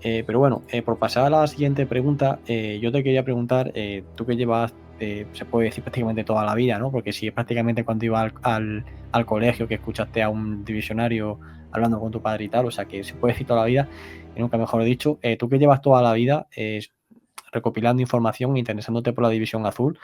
Pero bueno, por pasar a la siguiente pregunta, yo te quería preguntar, tú que llevas, se puede decir prácticamente toda la vida, ¿no? Porque si es prácticamente cuando ibas al colegio que escuchaste a un divisionario hablando con tu padre y tal, o sea que se puede decir toda la vida, y nunca mejor dicho, tú que llevas toda la vida recopilando información e interesándote por la División Azul,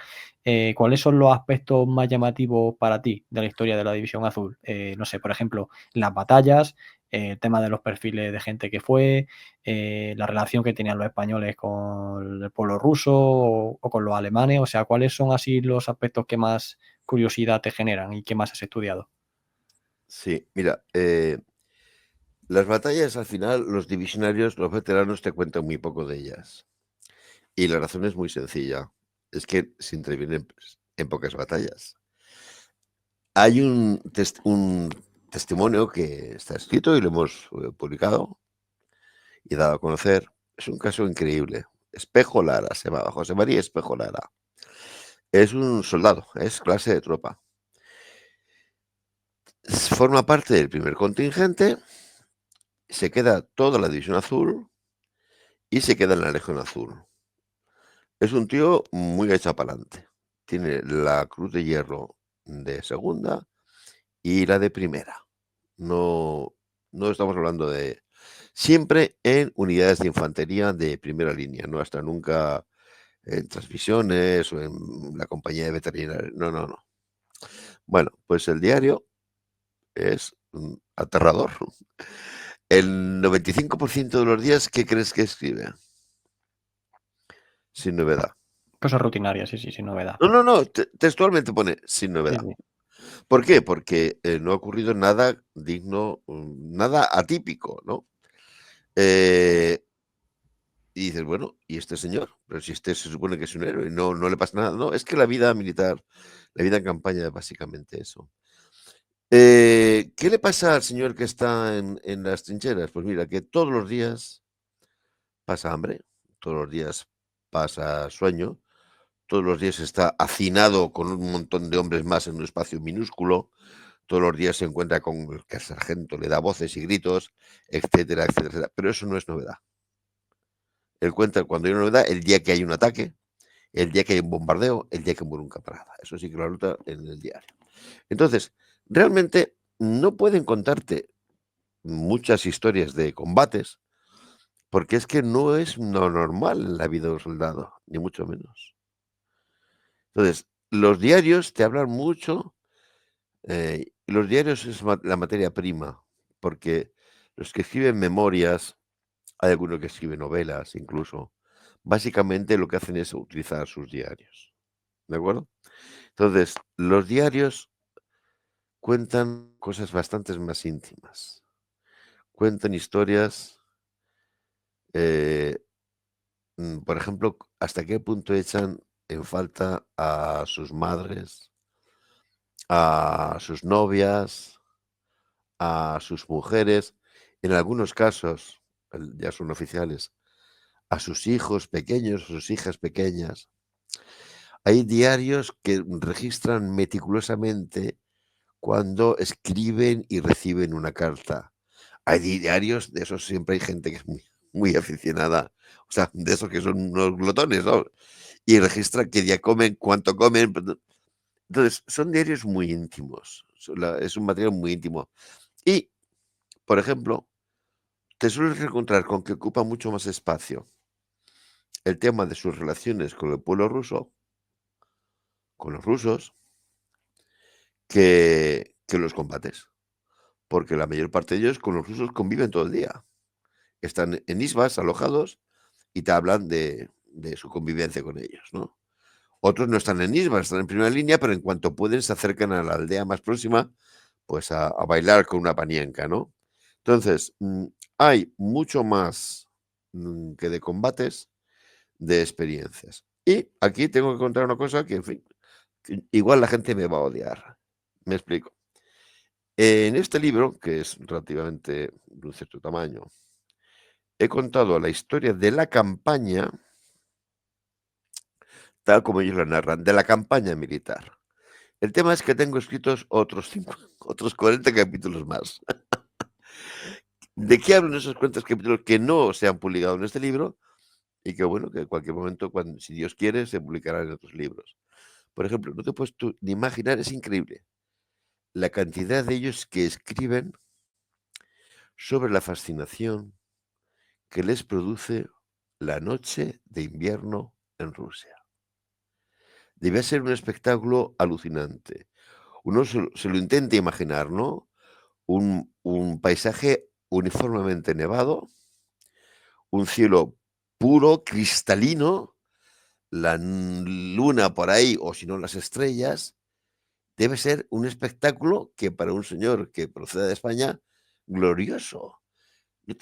¿cuáles son los aspectos más llamativos para ti de la historia de la División Azul? No sé, por ejemplo, las batallas, el tema de los perfiles de gente que fue, la relación que tenían los españoles con el pueblo ruso o con los alemanes, o sea, ¿cuáles son así los aspectos que más curiosidad te generan y que más has estudiado? Sí, mira, las batallas al final, los divisionarios, los veteranos te cuentan muy poco de ellas. Y la razón es muy sencilla, es que se intervienen en pocas batallas. Hay un testimonio que está escrito y lo hemos publicado y dado a conocer. Es un caso increíble. Espejo Lara se llama, José María Espejo Lara. Es un soldado, es clase de tropa. Forma parte del primer contingente, se queda toda la División Azul y se queda en la Legión Azul. Es un tío muy echado para adelante. Tiene la Cruz de Hierro de segunda y la de primera. No, no estamos hablando de... Siempre en unidades de infantería de primera línea, no hasta nunca en transmisiones o en la compañía de veterinarios. No, no, no. Bueno, pues el diario es aterrador. El 95% de los días, ¿qué crees que escribe? Sin novedad. Cosas rutinarias, sí, sí, sin novedad. No, no, no, textualmente pone sin Sí, novedad. sí. ¿Por qué? Porque no ha ocurrido nada digno, nada atípico, ¿no? Eh, y dices, bueno, ¿y este señor? Pero si este se supone que es un héroe, no le pasa nada. No, es que la vida militar, la vida en campaña es básicamente eso. ¿Qué le pasa al señor que está en las trincheras? Pues mira, que todos los días pasa hambre, todos los días pasa sueño, todos los días está hacinado con un montón de hombres más en un espacio minúsculo, todos los días se encuentra con el que el sargento le da voces y gritos, etcétera, etcétera, etcétera. Pero eso no es novedad. Él cuenta cuando hay una novedad, el día que hay un ataque, el día que hay un bombardeo, el día que muere un camarada. Eso sí que lo anota en el diario. Entonces, realmente no pueden contarte muchas historias de combates, porque es que no es lo normal en la vida de un soldado, ni mucho menos. Entonces, los diarios te hablan mucho, y los diarios es la materia prima, porque los que escriben memorias, hay algunos que escriben novelas incluso, básicamente lo que hacen es utilizar sus diarios, ¿de acuerdo? Entonces, los diarios cuentan cosas bastante más íntimas, cuentan historias, eh, por ejemplo, hasta qué punto echan en falta a sus madres, a sus novias, a sus mujeres, en algunos casos, ya son oficiales, a sus hijos pequeños, a sus hijas pequeñas. Hay diarios que registran meticulosamente cuando escriben y reciben una carta. Hay diarios, de esos siempre hay gente que es muy aficionada, o sea, de esos que son unos glotones, ¿no? Y registran qué día comen, cuánto comen. Entonces, son diarios muy íntimos, es un material muy íntimo. Y, por ejemplo, te sueles encontrar con que ocupa mucho más espacio el tema de sus relaciones con el pueblo ruso, con los rusos, que los combates. Porque la mayor parte de ellos con los rusos conviven todo el día. Están en isbas, alojados, y te hablan de su convivencia con ellos, ¿no? Otros no están en isbas, están en primera línea, pero en cuanto pueden se acercan a la aldea más próxima, pues a bailar con una panienca, ¿no? Entonces, hay mucho más que de combates, de experiencias. Y aquí tengo que contar una cosa que, en fin, que igual la gente me va a odiar. Me explico. En este libro, que es relativamente de un cierto tamaño, he contado la historia de la campaña, tal como ellos la narran, de la campaña militar. El tema es que tengo escritos otros 40 capítulos más. de qué hablan esos cuantos capítulos que no se han publicado en este libro y que, bueno, que en cualquier momento, cuando, si Dios quiere, se publicarán en otros libros. Por ejemplo, no te puedes tú ni imaginar, es increíble la cantidad de ellos que escriben sobre la fascinación que les produce la noche de invierno en Rusia. Debe ser un espectáculo alucinante. Uno se lo intenta imaginar, ¿no? Un paisaje uniformemente nevado, un cielo puro, cristalino, la luna por ahí, o si no, las estrellas. Debe ser un espectáculo que para un señor que procede de España, glorioso.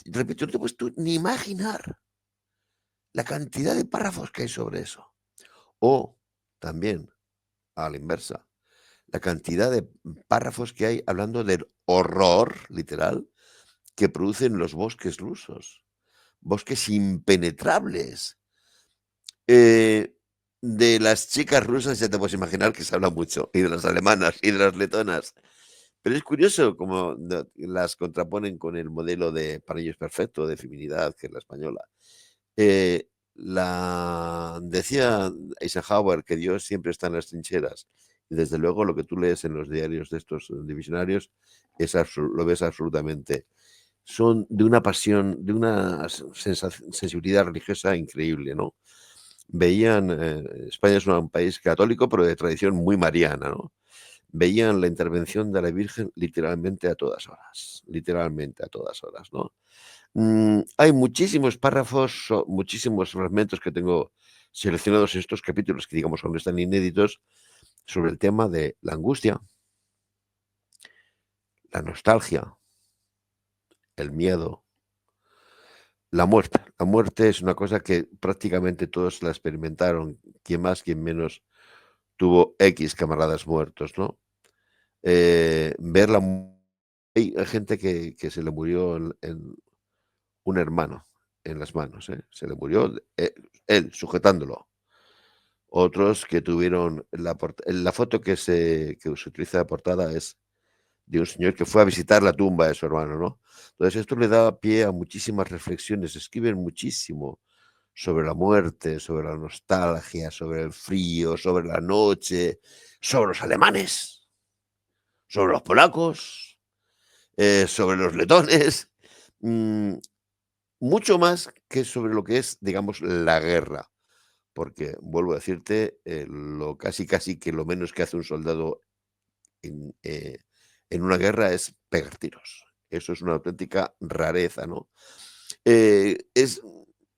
Repito, no te puedes tú ni imaginar la cantidad de párrafos que hay sobre eso. O también, a la inversa, la cantidad de párrafos que hay hablando del horror, literal, que producen los bosques rusos. Bosques impenetrables. De las chicas rusas ya te puedes imaginar que se habla mucho, y de las alemanas, y de las letonas. Pero es curioso cómo las contraponen con el modelo de para ellos perfecto de feminidad, que es la española. Decía Eisenhower que Dios siempre está en las trincheras. Y desde luego lo que tú lees en los diarios de estos divisionarios lo ves absolutamente. Son de una pasión, de una sensibilidad religiosa increíble, ¿no? Veían, España es un país católico, pero de tradición muy mariana, ¿no? Veían la intervención de la Virgen literalmente a todas horas, ¿no? Hay muchísimos párrafos, muchísimos fragmentos que tengo seleccionados en estos capítulos que digamos aún están inéditos sobre el tema de la angustia, la nostalgia, el miedo, la muerte. La muerte es una cosa que prácticamente todos la experimentaron, quien más, quien menos tuvo X camaradas muertos, ¿no? Ver la hay gente que se le murió en un hermano en las manos, ¿eh? Se le murió él sujetándolo. Otros que tuvieron la foto que se utiliza de portada es de un señor que fue a visitar la tumba de su hermano, ¿no? Entonces esto le da pie a muchísimas reflexiones, escriben muchísimo sobre la muerte, sobre la nostalgia, sobre el frío, sobre la noche, sobre los alemanes, sobre los polacos, sobre los letones, mucho más que sobre lo que es, digamos, la guerra. Porque, vuelvo a decirte, lo casi que lo menos que hace un soldado en una guerra es pegar tiros. Eso es una auténtica rareza, ¿no? Es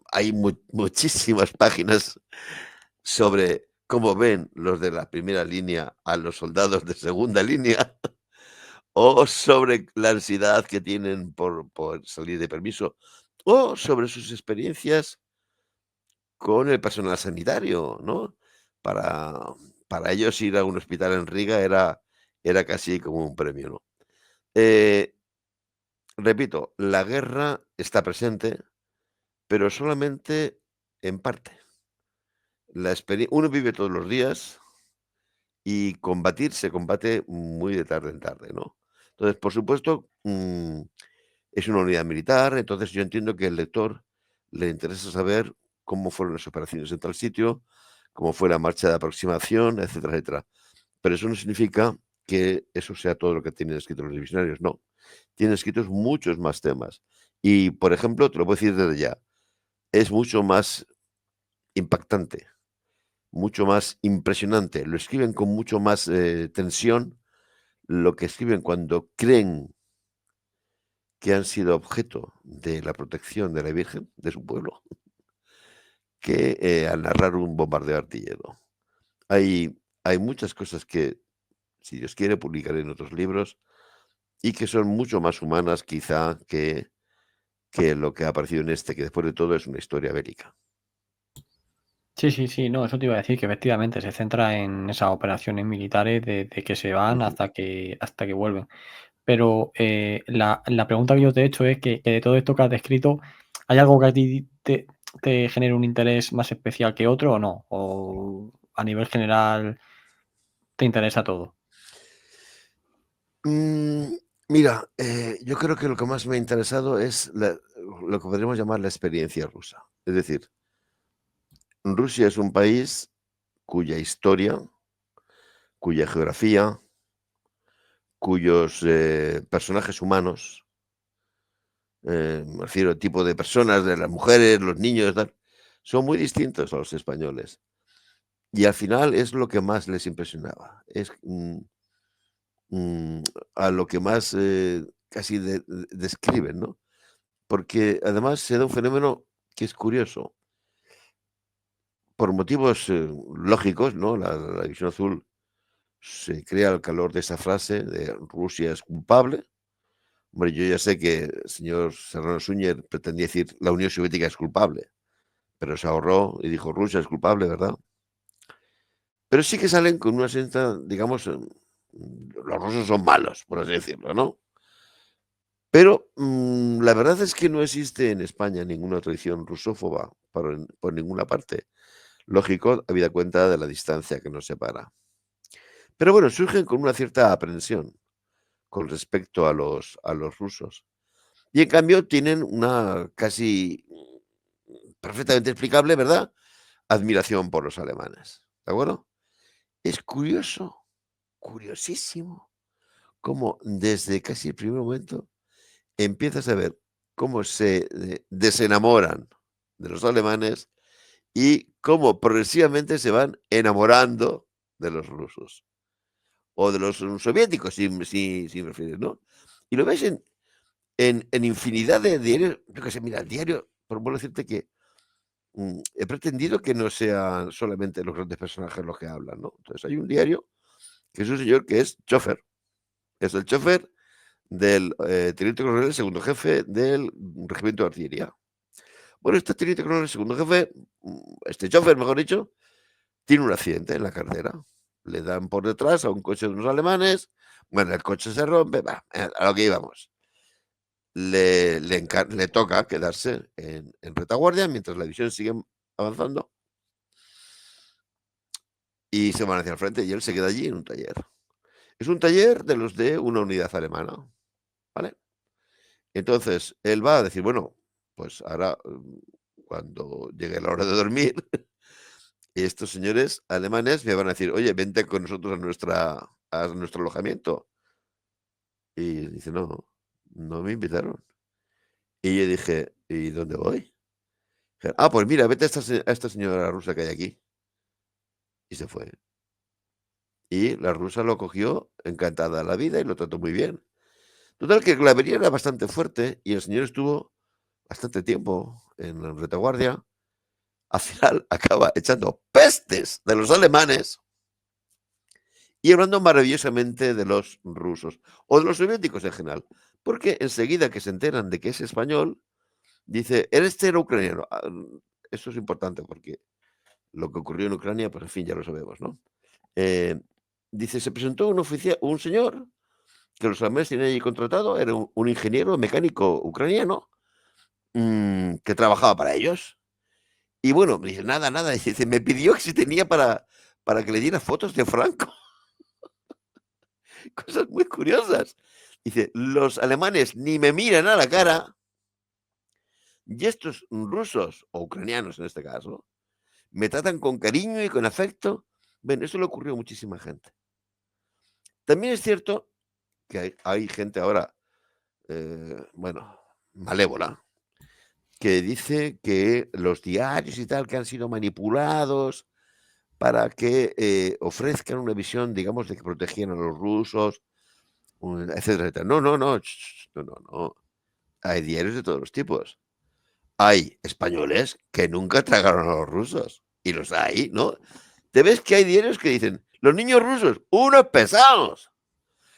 hay muchísimas páginas sobre cómo ven los de la primera línea a los soldados de segunda línea, o sobre la ansiedad que tienen por salir de permiso, o sobre sus experiencias con el personal sanitario, ¿no? Para para ellos ir a un hospital en Riga era casi como un premio, ¿no? Eh, repito, la guerra está presente, pero solamente en parte. Uno vive todos los días y combatir se combate muy de tarde en tarde, ¿no? Entonces, por supuesto, es una unidad militar, entonces yo entiendo que al lector le interesa saber cómo fueron las operaciones en tal sitio, cómo fue la marcha de aproximación, etcétera, etcétera. Pero eso no significa que eso sea todo lo que tienen escritos los divisionarios, no. Tienen escritos muchos más temas. Y, por ejemplo, te lo puedo decir desde ya, es mucho más impactante, mucho más impresionante. Lo escriben con mucho más tensión lo que escriben cuando creen que han sido objeto de la protección de la Virgen, de su pueblo, que al narrar un bombardeo artillero. Hay muchas cosas que, si Dios quiere, publicaré en otros libros y que son mucho más humanas quizá que lo que ha aparecido en este, que después de todo es una historia bélica. Sí, sí, sí, no, eso te iba a decir, que efectivamente se centra en esas operaciones militares desde que se van Ujú. hasta que vuelven. Pero, la pregunta que yo te he hecho es que de todo esto que has descrito, ¿hay algo que a ti te genere un interés más especial que otro o no? ¿O a nivel general te interesa todo? Mm, Mira, yo creo que lo que más me ha interesado es lo que podríamos llamar la experiencia rusa. Es decir, Rusia es un país cuya historia, cuya geografía, cuyos personajes humanos, me refiero al tipo de personas, de las mujeres, los niños, tal, son muy distintos a los españoles. Y al final es lo que más les impresionaba. Es mm, a lo que más casi describen, ¿no? Porque además se da un fenómeno que es curioso. Por motivos lógicos, ¿no? La División Azul se crea al calor de esa frase de Rusia es culpable. Hombre, yo ya sé que el señor Serrano Suñer pretendía decir la Unión Soviética es culpable, pero se ahorró y dijo Rusia es culpable, ¿verdad? Pero sí que salen con una sensación, digamos, los rusos son malos, por así decirlo, ¿no? Pero la verdad es que no existe en España ninguna tradición rusófoba por ninguna parte. Lógico, habida cuenta de la distancia que nos separa. Pero bueno, surgen con una cierta aprensión con respecto a los rusos. Y en cambio tienen una casi perfectamente explicable, ¿verdad? Admiración por los alemanes. ¿De acuerdo? Es curioso, curiosísimo, cómo desde casi el primer momento empiezas a ver cómo se desenamoran de los alemanes y cómo progresivamente se van enamorando de los rusos o de los soviéticos, si me refieres, ¿no? Y lo ves en infinidad de diarios, yo qué sé, mira, el diario, por vuelvo a decirte que he pretendido que no sean solamente los grandes personajes los que hablan, ¿no? Entonces hay un diario que es un señor que es chofer, es el chofer del teniente coronel, segundo jefe del regimiento de artillería. Bueno, este teniente coronel, segundo jefe, este chofer, mejor dicho, tiene un accidente en la carretera. Le dan por detrás a un coche de unos alemanes, bueno, el coche se rompe, a lo que íbamos. Le toca quedarse en retaguardia mientras la división sigue avanzando y se van hacia el frente y él se queda allí en un taller. Es un taller de los de una unidad alemana, ¿vale? Entonces, él va a decir, bueno, pues ahora, cuando llegue la hora de dormir, estos señores alemanes me van a decir, oye, vente con nosotros a nuestro alojamiento. Y dice, no, no me invitaron. Y yo dije, ¿y dónde voy? Ah, pues mira, vete a esta señora rusa que hay aquí. Y se fue. Y la rusa lo cogió encantada de la vida y lo trató muy bien. Total, que la avería era bastante fuerte y el señor estuvo bastante tiempo en la retaguardia. Al final acaba echando pestes de los alemanes y hablando maravillosamente de los rusos o de los soviéticos en general. Porque enseguida que se enteran de que es español, dice, este era ucraniano. Eso es importante porque lo que ocurrió en Ucrania, pues en fin, ya lo sabemos, ¿no? Eh, dice, se presentó un señor que los alemanes tenían allí contratado, era un ingeniero mecánico ucraniano que trabajaba para ellos. Y bueno, me dice, nada, nada, dice, me pidió que si tenía para que le diera fotos de Franco. Cosas muy curiosas. Dice, los alemanes ni me miran a la cara y estos rusos, o ucranianos en este caso, me tratan con cariño y con afecto. Bueno, eso le ocurrió a muchísima gente. También es cierto que hay gente ahora, bueno, malévola, que dice que los diarios y tal que han sido manipulados para que ofrezcan una visión, digamos, de que protegían a los rusos, etcétera, etcétera. No, no, no, no, no, no. Hay diarios de todos los tipos. Hay españoles que nunca tragaron a los rusos. Y los hay, ¿no? Te ves que hay diarios que dicen, los niños rusos, unos pesados.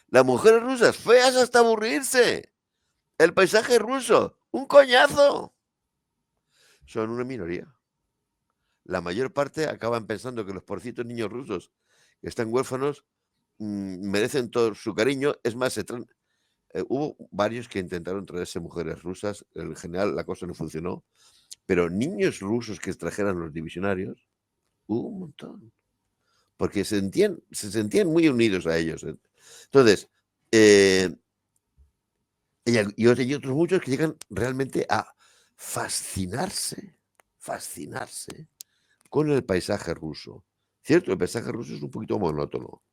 Las mujeres rusas, feas hasta aburrirse. El paisaje ruso, un coñazo. Son una minoría. La mayor parte acaban pensando que los porcitos niños rusos que están huérfanos merecen todo su cariño. Es más, hubo varios que intentaron traerse mujeres rusas. En general, la cosa no funcionó. Pero niños rusos que extrajeran los divisionarios, hubo un montón. Porque se sentían muy unidos a ellos. Entonces, eh, Y otros muchos que llegan realmente a fascinarse, fascinarse con el paisaje ruso. Cierto, el paisaje ruso es un poquito monótono.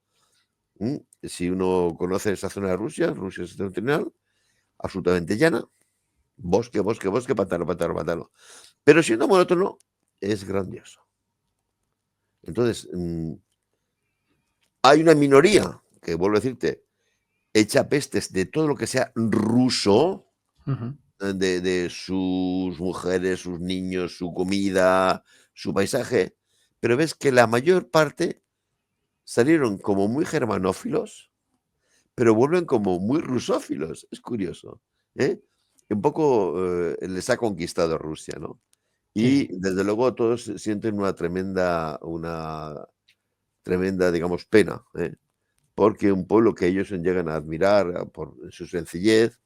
Si uno conoce esa zona de Rusia, Rusia septentrional, absolutamente llana, bosque, bosque, bosque, pantano, pantano, pantano. Pero siendo monótono, es grandioso. Entonces, hay una minoría que, vuelvo a decirte, echa pestes de todo lo que sea ruso, Ujú. de sus mujeres, sus niños, su comida, su paisaje, pero ves que la mayor parte salieron como muy germanófilos, pero vuelven como muy rusófilos. Es curioso, ¿eh? Un poco les ha conquistado Rusia, ¿no? Sí, Y desde luego todos sienten una tremenda, digamos, pena, ¿eh? Porque un pueblo que ellos llegan a admirar por su sencillez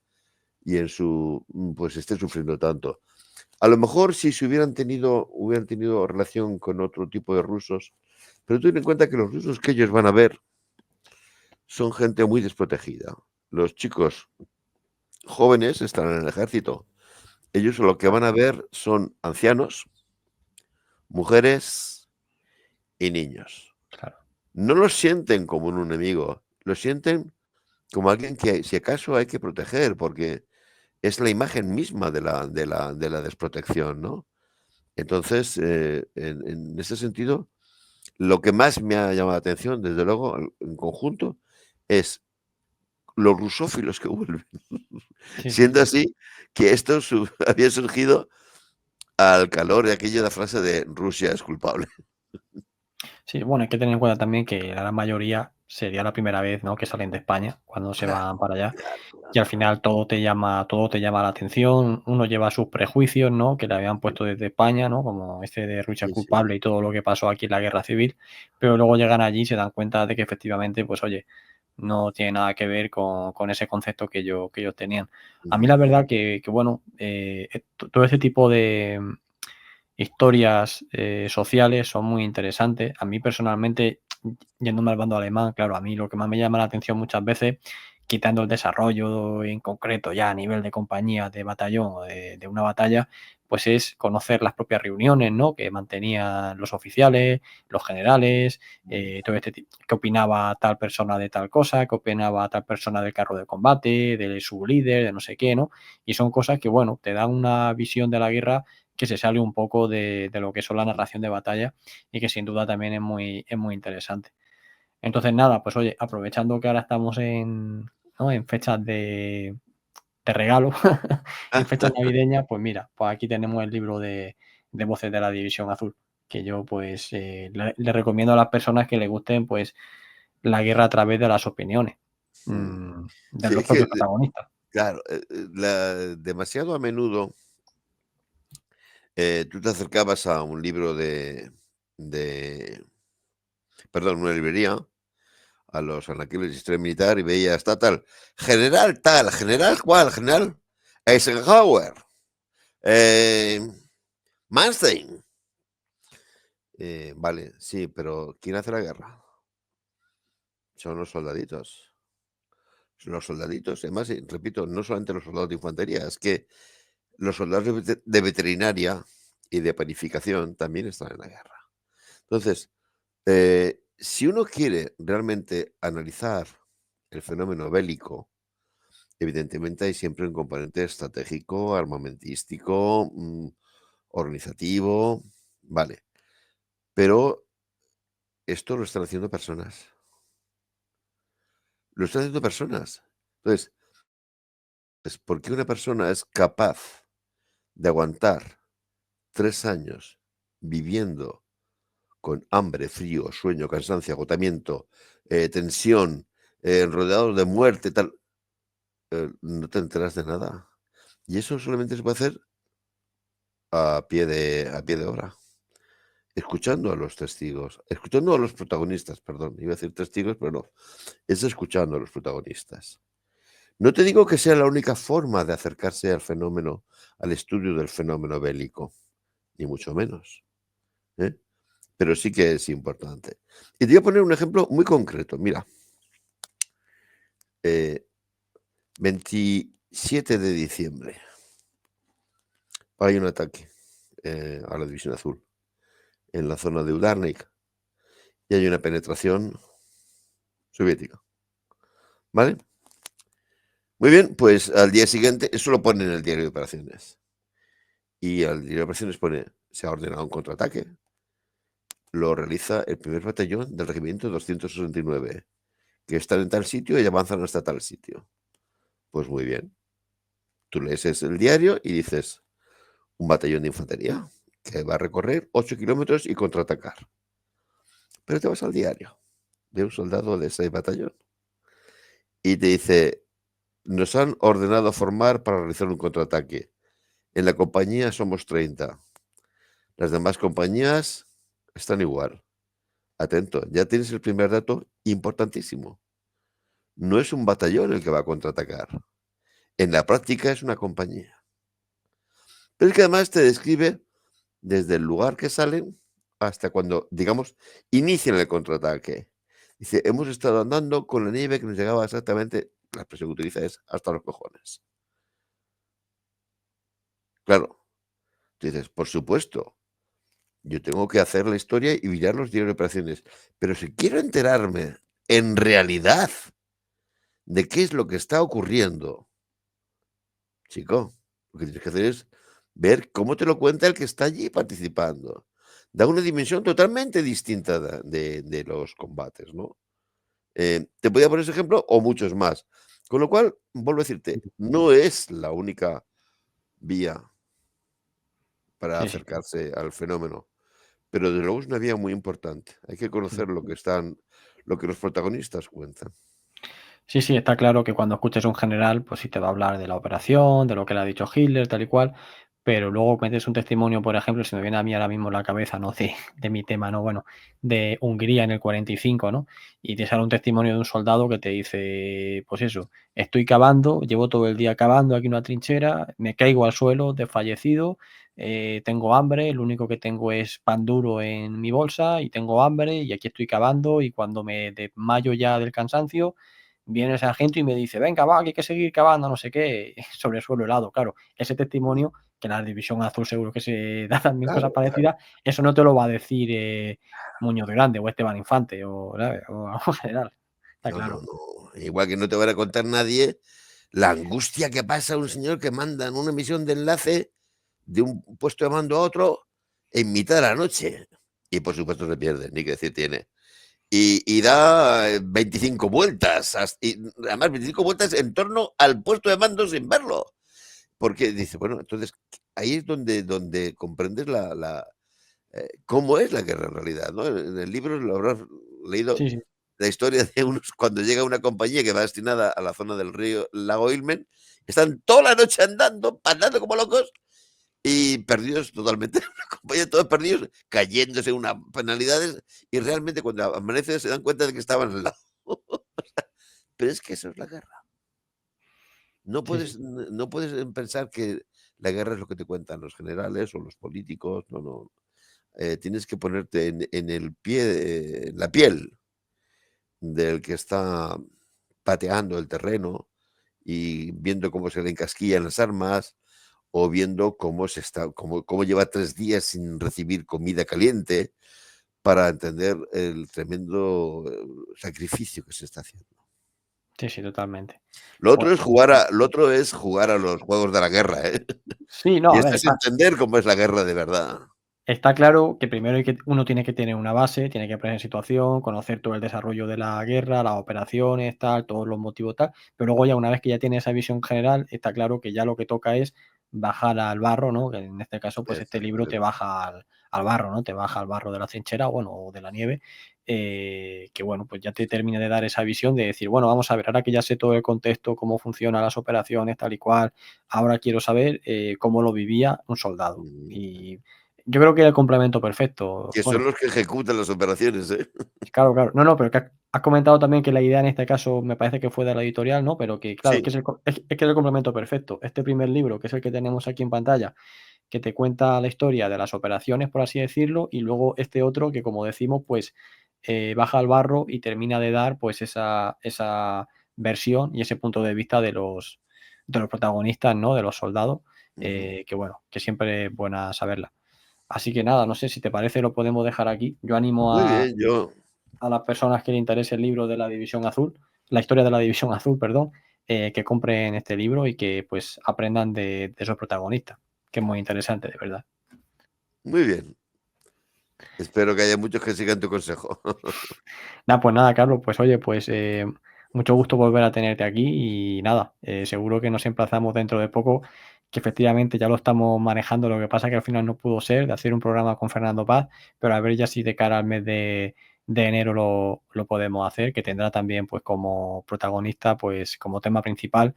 y en su, pues esté sufriendo tanto. A lo mejor si se hubieran tenido relación con otro tipo de rusos, pero ten en cuenta que los rusos que ellos van a ver son gente muy desprotegida. Los chicos jóvenes están en el ejército. Ellos lo que claro, van a ver son ancianos, mujeres y niños. claro. No los sienten como un enemigo, los sienten como alguien que si acaso hay que proteger, porque es la imagen misma de la desprotección, ¿no? Entonces, en ese sentido, lo que más me ha llamado la atención, desde luego, en conjunto, es los rusófilos que vuelven. Sí, sí. Siendo así que esto había surgido al calor de aquella frase de Rusia es culpable. Sí, bueno, hay que tener en cuenta también que la gran mayoría sería la primera vez, ¿no?, que salen de España cuando se Claro, van para allá. claro, Y al claro. final todo te llama la atención, uno lleva sus prejuicios, ¿no?, que le habían Sí, puesto desde España, ¿no?, como este de Rusia sí, sí. culpable y todo lo que pasó aquí en la guerra civil, pero luego llegan allí y se dan cuenta de que efectivamente, pues oye, no tiene nada que ver con ese concepto que ellos tenían. A mí Ujú. la verdad que bueno, todo ese tipo de historias, sociales son muy interesantes. A mí personalmente, yéndome al bando alemán, claro, a mí lo que más me llama la atención muchas veces, quitando el desarrollo en concreto ya a nivel de compañía, de batallón o de una batalla, pues es conocer las propias reuniones, ¿no?, que mantenían los oficiales, los generales, todo este tipo, qué opinaba tal persona de tal cosa, qué opinaba tal persona del carro de combate, de su líder, de no sé qué, ¿no? Y son cosas que, bueno, te dan una visión de la guerra que se sale un poco de lo que son la narración de batalla y que sin duda también es muy interesante. Entonces, nada, pues oye, aprovechando que ahora estamos en, ¿no?, en fechas de regalo, en fechas navideñas, pues mira, pues aquí tenemos el libro de Voces de la División Azul, que yo pues le recomiendo a las personas que les gusten pues la guerra a través de las opiniones Mm. de Sí, los es que, propios protagonistas. claro, demasiado a menudo tú te acercabas a un libro de perdón, una librería, a los anaqueles de historia militar y veías tal, general cuál, general Eisenhower, eh, Manstein. Vale, sí, pero ¿quién hace la guerra? Son los soldaditos. Son los soldaditos. Además, repito, no solamente los soldados de infantería, es que los soldados de veterinaria y de panificación también están en la guerra. Entonces, si uno quiere realmente analizar el fenómeno bélico, evidentemente hay siempre un componente estratégico, armamentístico, organizativo, vale. Pero esto lo están haciendo personas. Lo están haciendo personas. Entonces, ¿por qué una persona es capaz de aguantar 3 años viviendo con hambre, frío, sueño, cansancio, agotamiento, tensión, rodeado de muerte, tal? No te enteras de nada. Y eso solamente se puede hacer a pie de obra, escuchando a los testigos, escuchando a los protagonistas, perdón, iba a decir testigos, pero no, es escuchando a los protagonistas. No te digo que sea la única forma de acercarse al fenómeno, al estudio del fenómeno bélico, ni mucho menos, ¿eh? Pero sí que es importante. Y te voy a poner un ejemplo muy concreto. Mira, eh, 7 de diciembre. Hay un ataque a la División Azul en la zona de Udarnik y hay una penetración soviética. ¿Vale? Muy bien, pues al día siguiente, eso lo pone en el diario de operaciones. Y al diario de operaciones pone, se ha ordenado un contraataque. Lo realiza el primer batallón del regimiento 269, que están en tal sitio y avanzan hasta tal sitio. Pues muy bien. Tú lees el diario y dices, un batallón de infantería que va a recorrer 8 kilómetros y contraatacar. Pero te vas al diario de un soldado de ese batallón y te dice, nos han ordenado formar para realizar un contraataque. En la compañía somos 30. Las demás compañías están igual. Atento, ya tienes el primer dato importantísimo. No es un batallón el que va a contraatacar. En la práctica es una compañía. Pero es que además te describe desde el lugar que salen hasta cuando, digamos, inician el contraataque. Dice, hemos estado andando con la nieve que nos llegaba exactamente, la expresión que utiliza es hasta los cojones. Claro, tú dices, por supuesto, yo tengo que hacer la historia y mirar los diarios de operaciones, pero si quiero enterarme en realidad de qué es lo que está ocurriendo, chico, lo que tienes que hacer es ver cómo te lo cuenta el que está allí participando. Da una dimensión totalmente distinta de los combates, ¿no? Te podía poner ese ejemplo o muchos más. Con lo cual, vuelvo a decirte, no es la única vía para Sí, sí. acercarse al fenómeno, pero desde luego es una vía muy importante. Hay que Mm. conocer lo que los protagonistas cuentan. Sí, sí, está claro que cuando escuches un general, pues sí te va a hablar de la operación, de lo que le ha dicho Hitler, tal y cual, pero luego metes un testimonio, por ejemplo, se me viene a mí ahora mismo en la cabeza, ¿no? De mi tema, ¿no? Bueno, de Hungría en el 45, ¿no? Y te sale un testimonio de un soldado que te dice, pues eso, estoy cavando, llevo todo el día cavando aquí una trinchera, me caigo al suelo desfallecido, tengo hambre, lo único que tengo es pan duro en mi bolsa y tengo hambre y aquí estoy cavando y cuando me desmayo ya del cansancio, viene el sargento y me dice: "Venga, va, que hay que seguir cavando, no sé qué", sobre suelo helado. Claro, ese testimonio, que en la División Azul seguro que se da también cosas Claro, claro. parecidas, eso no te lo va a decir, Muñoz Grande o Esteban Infante o, ¿sabes? O algún general, está No, no, claro. no. Igual que no te van a contar nadie la angustia que pasa un señor que manda en una misión de enlace de un puesto de mando a otro en mitad de la noche. Y por supuesto se pierde, ni que decir tiene. Y da 25 vueltas, y además 25 vueltas en torno al puesto de mando sin verlo. Porque dice, bueno, entonces ahí es donde comprendes cómo es la guerra en realidad, ¿no? En el libro lo habrás leído Sí, sí. la historia de unos cuando llega una compañía que va destinada a la zona del río Lago Ilmen, están toda la noche andando, andando como locos y perdidos totalmente. Una compañía todos perdidos, cayéndose en unas penalidades y realmente cuando amanece se dan cuenta de que estaban al lado. Pero es que eso es la guerra. No Sí, sí. puedes, no puedes pensar que la guerra es lo que te cuentan los generales o los políticos. No, no. Tienes que ponerte en el pie, en la piel del que está pateando el terreno y viendo cómo se le encasquillan las armas o viendo cómo lleva 3 días sin recibir comida caliente para entender el tremendo sacrificio que se está haciendo. Sí, sí, totalmente. Pues Lo otro es jugar a los juegos de la guerra, ¿eh? sí, no, Y a ver, esto es entender cómo es la guerra de verdad. está claro que primero uno tiene que tener una base, tiene que poner en situación, conocer todo el desarrollo de la guerra, las operaciones, tal, todos los motivos, tal, pero luego ya una vez que ya tiene esa visión general, está claro que ya lo que toca es bajar al barro, ¿no? Que en este caso, pues este libro te Exactamente. baja al barro, ¿no? Te baja al barro de la trinchera, bueno, o de la nieve, que bueno, pues ya te termina de dar esa visión de decir, bueno, vamos a ver, ahora que ya sé todo el contexto, cómo funcionan las operaciones, tal y cual, ahora quiero saber cómo lo vivía un soldado. Mm. Y yo creo que era el complemento perfecto. Que son Bueno, los que ejecutan las operaciones, ¿eh? claro, claro. No, no, pero que has comentado también que la idea en este caso me parece que fue de la editorial, ¿no? Pero que claro, que Sí. es es que es el complemento perfecto. Este primer libro, que es el que tenemos aquí en pantalla, que te cuenta la historia de las operaciones, por así decirlo, y luego este otro que, como decimos, pues, baja al barro y termina de dar, pues, esa versión y ese punto de vista los protagonistas, ¿no? De los soldados, Ujú. que bueno, que siempre es buena saberla. Así que nada, no sé si te parece, lo podemos dejar aquí. Yo animo Muy bien, yo a las personas que les interese el libro de la División Azul, la historia de la División Azul, perdón, que compren este libro y que pues aprendan de esos protagonistas, que es muy interesante, de verdad. muy bien. Espero que haya muchos que sigan tu consejo. Nada, pues nada, Carlos, pues oye, pues mucho gusto volver a tenerte aquí y nada, seguro que nos emplazamos dentro de poco, que efectivamente ya lo estamos manejando, lo que pasa que al final no pudo ser de hacer un programa con Fernando Paz, pero a ver ya si de cara al mes de enero lo podemos hacer, que tendrá también pues como protagonista, pues como tema principal,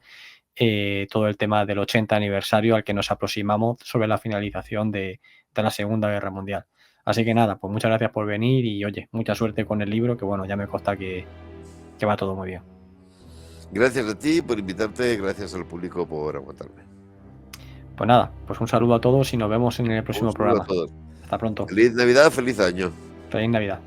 todo el tema del 80 aniversario al que nos aproximamos sobre la finalización de la Segunda Guerra Mundial. Así que nada, pues muchas gracias por venir y oye, mucha suerte con el libro, que bueno, ya me consta que va todo muy bien. Gracias a ti por invitarte, gracias al público por aguantarme. Pues nada, pues un saludo a todos y nos vemos en el Un próximo saludo a programa. todos. Hasta pronto. Feliz Navidad, feliz año. Feliz Navidad.